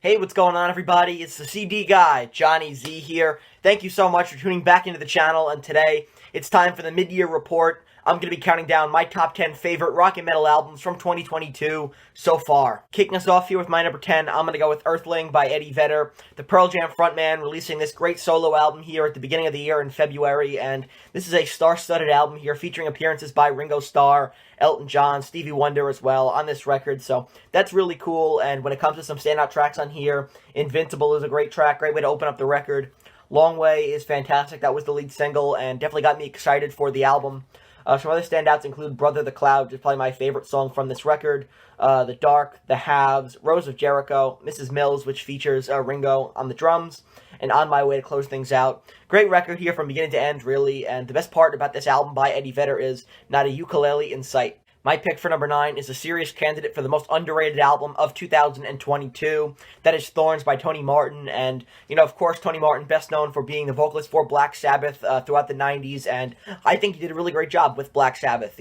Hey, what's going on, everybody? It's the CD guy, Johnny Z here. Thank you so much for tuning back into the channel, and today it's time for the mid-year report. I'm going to be counting down my top 10 favorite rock and metal albums from 2022 so far. Kicking us off here with my number 10, I'm going to go with Earthling by Eddie Vedder, the Pearl Jam frontman, releasing this great solo album here at the beginning of the year in February, and this is a star-studded album here featuring appearances by Ringo Starr, Elton John, Stevie Wonder as well on this record, so that's really cool. And when it comes to some standout tracks on here, Invincible is a great track, great way to open up the record. Long Way is fantastic, that was the lead single, and definitely got me excited for the album. Some other standouts include Brother the Cloud, which is probably my favorite song from this record, The Dark, The Halves, Rose of Jericho, Mrs. Mills, which features Ringo on the drums, and On My Way to close things out. Great record here from beginning to end, really, and the best part about this album by Eddie Vedder is not a ukulele in sight. My pick for number 9 is a serious candidate for the most underrated album of 2022. That is Thorns by Tony Martin. And, of course, Tony Martin, best known for being the vocalist for Black Sabbath throughout the 90s. And I think he did a really great job with Black Sabbath,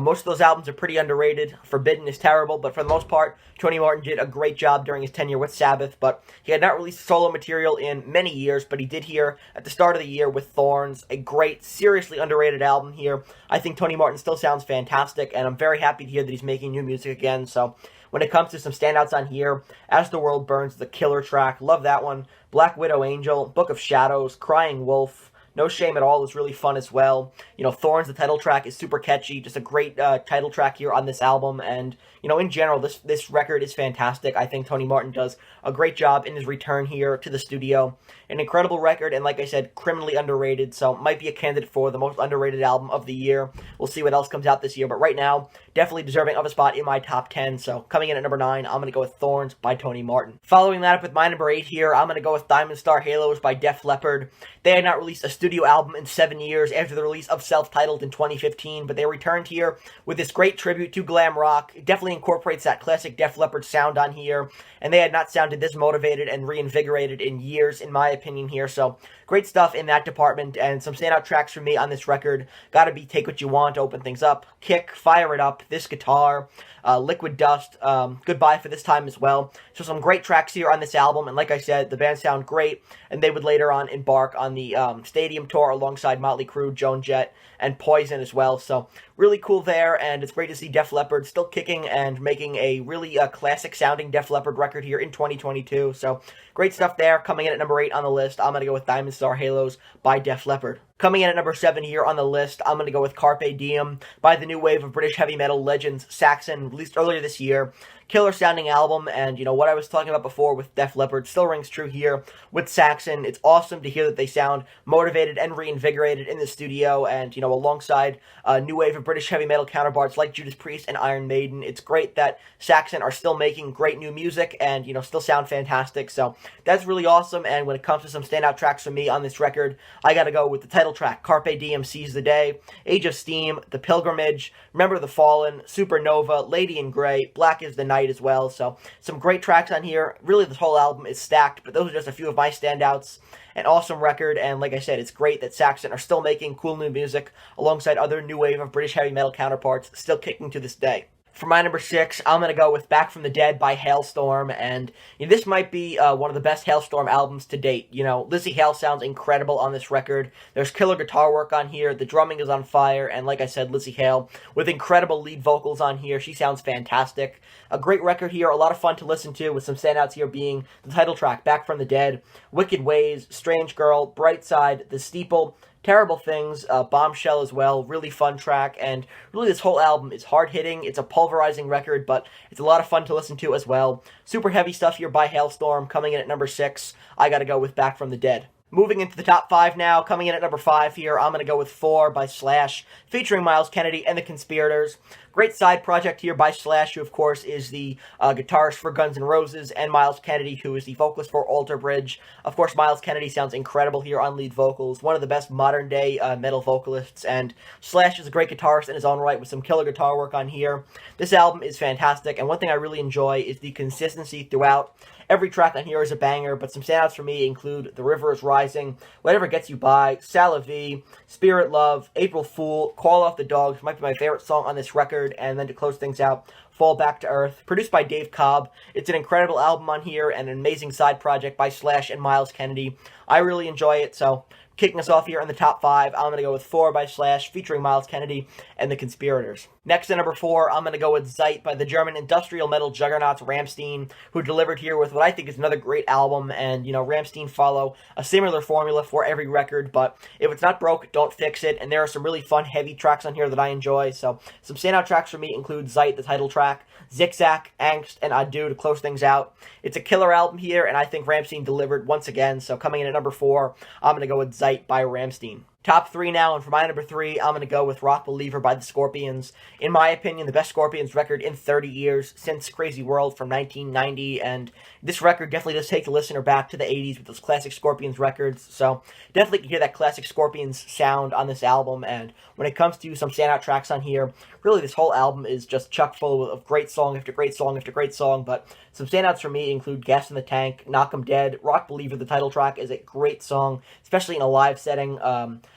most of those albums are pretty underrated. Forbidden is terrible, but for the most part, Tony Martin did a great job during his tenure with Sabbath. But he had not released solo material in many years, but he did here at the start of the year with Thorns, a great, seriously underrated album here. I think Tony Martin still sounds fantastic, and I'm very happy to hear that he's making new music again. So when it comes to some standouts on here, As the World Burns, the killer track, love that one. Black Widow Angel, Book of Shadows, Crying Wolf, No Shame at All is really fun as well. Thorns, the title track, is super catchy. Just a great title track here on this album. And, in general, this record is fantastic. I think Tony Martin does a great job in his return here to the studio. An incredible record, and like I said, criminally underrated. So might be a candidate for the most underrated album of the year. We'll see what else comes out this year. But right now, definitely deserving of a spot in my top 10. So coming in at number 9, I'm going to go with Thorns by Tony Martin. Following that up with my number 8 here, I'm going to go with Diamond Star Halos by Def Leppard. They had not released a studio album in 7 years after the release of Self-Titled in 2015, but they returned here with this great tribute to glam rock. It definitely incorporates that classic Def Leppard sound on here, and they had not sounded this motivated and reinvigorated in years, in my opinion here. So great stuff in that department, and some standout tracks for me on this record gotta be Take What You Want to open things up, Kick, Fire It Up, This Guitar, Liquid Dust, Goodbye for This Time as well. So some great tracks here on this album, and like I said, the band sound great, and they would later on embark on the stadium tour alongside Motley Crue, Joan Jett, and Poison as well. So really cool there, and it's great to see Def Leppard still kicking and making a really classic-sounding Def Leppard record here in 2022. So great stuff there. Coming in at number 8 on the list, I'm going to go with Diamond Star Halos by Def Leppard. Coming in at number 7 here on the list, I'm going to go with Carpe Diem by the new wave of British heavy metal legends Saxon, released earlier this year. Killer sounding album, and what I was talking about before with Def Leppard still rings true here with Saxon. It's awesome to hear that they sound motivated and reinvigorated in the studio, and alongside new wave of British heavy metal counterparts like Judas Priest and Iron Maiden. It's great that Saxon are still making great new music and still sound fantastic. So that's really awesome. And when it comes to some standout tracks for me on this record, I gotta go with the title track, Carpe Diem, Seize the Day, Age of Steam, The Pilgrimage, Remember the Fallen, Supernova, Lady in Grey, Black is the Night as well. So some great tracks on here. Really, this whole album is stacked, but those are just a few of my standouts. An awesome record, and like I said, it's great that Saxon are still making cool new music alongside other new wave of British heavy metal counterparts still kicking to this day. For my number 6, I'm going to go with Back from the Dead by Halestorm, and this might be one of the best Halestorm albums to date. Lizzie Hale sounds incredible on this record. There's killer guitar work on here, the drumming is on fire, and like I said, Lizzie Hale with incredible lead vocals on here. She sounds fantastic. A great record here, a lot of fun to listen to, with some standouts here being the title track, Back from the Dead, Wicked Ways, Strange Girl, Bright Side, The Steeple, Terrible Things, Bombshell as well, really fun track, and really this whole album is hard-hitting. It's a pulverizing record, but it's a lot of fun to listen to as well. Super heavy stuff here by Halestorm. Coming in at number 6, I gotta go with Back from the Dead. Moving into the top 5 now, coming in at number 5 here, I'm going to go with 4 by Slash, featuring Myles Kennedy and the Conspirators. Great side project here by Slash, who of course is the guitarist for Guns N' Roses, and Myles Kennedy, who is the vocalist for Alter Bridge. Of course, Myles Kennedy sounds incredible here on lead vocals, one of the best modern-day metal vocalists, and Slash is a great guitarist in his own right with some killer guitar work on here. This album is fantastic, and one thing I really enjoy is the consistency throughout. Every track on here is a banger, but some standouts for me include The River is Rising, Whatever Gets You By, Salavi, Spirit Love, April Fool, Call Off the Dogs, might be my favorite song on this record, and then to close things out, Fall Back to Earth, produced by Dave Cobb. It's an incredible album on here and an amazing side project by Slash and Myles Kennedy. I really enjoy it, so kicking us off here in the top 5, I'm going to go with 4 by Slash, featuring Myles Kennedy and the Conspirators. Next at number 4, I'm going to go with Zeit by the German industrial metal juggernauts Rammstein, who delivered here with what I think is another great album. And, Rammstein follow a similar formula for every record, but if it's not broke, don't fix it. And there are some really fun, heavy tracks on here that I enjoy. So some standout tracks for me include Zeit, the title track, Zigzag, Angst, and Adieu to close things out. It's a killer album here, and I think Rammstein delivered once again. So coming in at number 4, I'm going to go with Zeit by Rammstein. Top 3 now, and for my number 3, I'm going to go with Rock Believer by the Scorpions. In my opinion, the best Scorpions record in 30 years, since Crazy World from 1990, and this record definitely does take the listener back to the 80s with those classic Scorpions records, so definitely can hear that classic Scorpions sound on this album, and when it comes to some standout tracks on here, really this whole album is just chock full of great song after great song after great song, but some standouts for me include Gas in the Tank, Knock 'Em Dead, Rock Believer, the title track, is a great song, especially in a live setting.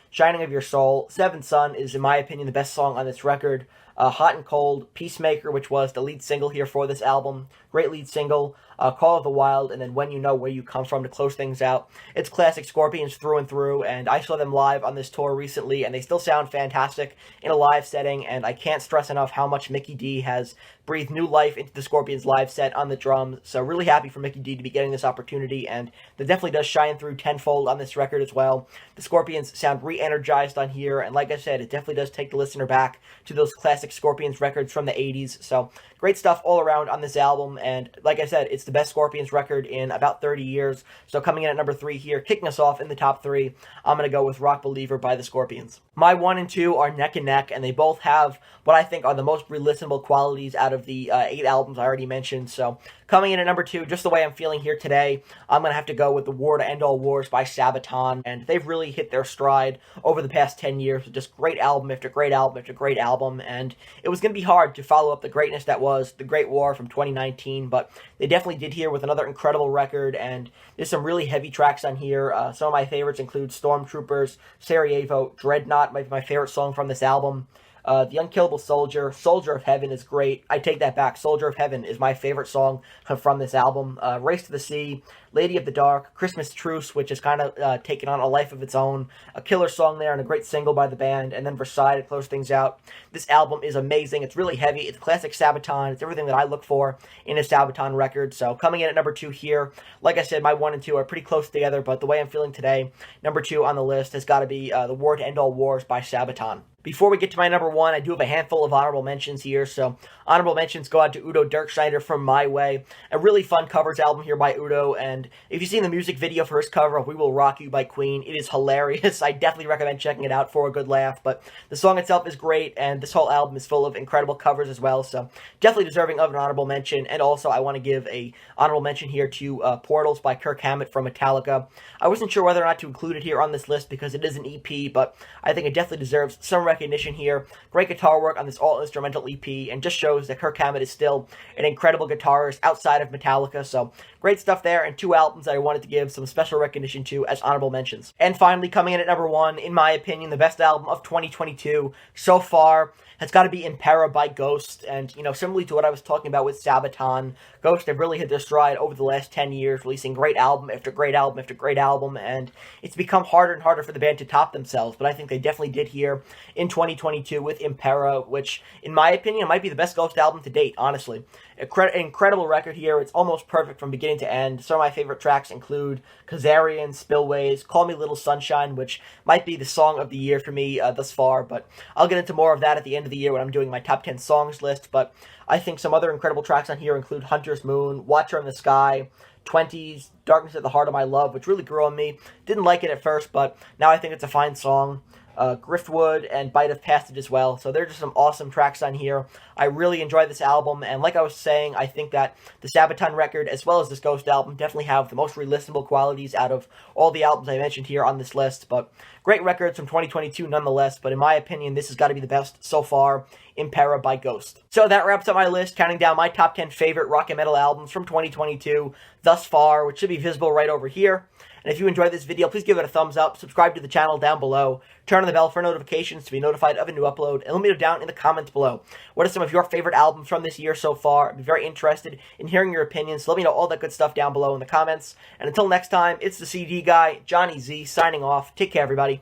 Shining of Your Soul, Seventh Son is, in my opinion, the best song on this record. Hot and Cold, Peacemaker, which was the lead single here for this album. Great lead single. Call of the Wild, and then When You Know Where You Come From to close things out. It's classic Scorpions through and through, and I saw them live on this tour recently, and they still sound fantastic in a live setting, and I can't stress enough how much Mikkey D has breathed new life into the Scorpions live set on the drums, so really happy for Mikkey D to be getting this opportunity, and that definitely does shine through tenfold on this record as well. The Scorpions sound re-energized on here, and like I said, it definitely does take the listener back to those classic Scorpions records from the 80s, so great stuff all around on this album, and like I said, it's the best Scorpions record in about 30 years, so coming in at number 3 here, kicking us off in the top 3, I'm going to go with Rock Believer by the Scorpions. My 1 and 2 are neck and neck, and they both have what I think are the most re-listenable qualities out of the 8 albums I already mentioned, so coming in at number 2, just the way I'm feeling here today, I'm going to have to go with The War to End All Wars by Sabaton, and they've really hit their stride over the past 10 years with just great album after great album after great album, and it was going to be hard to follow up the greatness that was The Great War from 2019, but they definitely did here with another incredible record, and there's some really heavy tracks on here. Some of my favorites include Stormtroopers, Sarajevo, Dreadnought might be my favorite song from this album. The Unkillable Soldier, Soldier of Heaven is great. I take that back. Soldier of Heaven is my favorite song from this album. Race to the Sea, Lady of the Dark, Christmas Truce, which has kind of taken on a life of its own. A killer song there and a great single by the band. And then Versailles to close things out. This album is amazing. It's really heavy. It's classic Sabaton. It's everything that I look for in a Sabaton record. So coming in at number 2 here, like I said, my 1 and 2 are pretty close together. But the way I'm feeling today, number 2 on the list has got to be The War to End All Wars by Sabaton. Before we get to my number 1, I do have a handful of honorable mentions here. So honorable mentions go out to Udo Dirkschneider from My Way. A really fun covers album here by Udo. And if you've seen the music video for his cover of We Will Rock You by Queen, it is hilarious. I definitely recommend checking it out for a good laugh. But the song itself is great, and this whole album is full of incredible covers as well. So definitely deserving of an honorable mention. And also I want to give a honorable mention here to Portals by Kirk Hammett from Metallica. I wasn't sure whether or not to include it here on this list because it is an EP, but I think it definitely deserves some recognition here. Great guitar work on this all-instrumental EP, and just shows that Kirk Hammett is still an incredible guitarist outside of Metallica, so great stuff there, and 2 albums that I wanted to give some special recognition to as honorable mentions. And finally, coming in at number 1, in my opinion, the best album of 2022 so far has got to be Impera by Ghost, and, similarly to what I was talking about with Sabaton, Ghost have really hit their stride over the last 10 years, releasing great album after great album after great album, and it's become harder and harder for the band to top themselves, but I think they definitely did here in 2022 with Impera, which, in my opinion, might be the best Ghost album to date, honestly. Incredible record here. It's almost perfect from beginning to end. Some of my favorite tracks include Kazarian, Spillways, Call Me Little Sunshine, which might be the song of the year for me thus far, but I'll get into more of that at the end of the year when I'm doing my top 10 songs list, but I think some other incredible tracks on here include Hunter's Moon, Watcher in the Sky, 20s, Darkness at the Heart of My Love, which really grew on me. Didn't like it at first, but now I think it's a fine song. Griftwood and Bite of Passage as well. So there's just some awesome tracks on here. I really enjoy this album, and like I was saying, I think that the Sabaton record, as well as this Ghost album, definitely have the most re-listenable qualities out of all the albums I mentioned here on this list, but great records from 2022 nonetheless, but in my opinion, this has got to be the best so far, Impera by Ghost. So that wraps up my list, counting down my top 10 favorite rock and metal albums from 2022 thus far, which should be visible right over here. And if you enjoyed this video, please give it a thumbs up, subscribe to the channel down below, turn on the bell for notifications to be notified of a new upload, and let me know down in the comments below what are some of your favorite albums from this year so far. I'd be very interested in hearing your opinions, so let me know all that good stuff down below in the comments. And until next time, it's the CD guy, Johnny Z, signing off. Take care, everybody.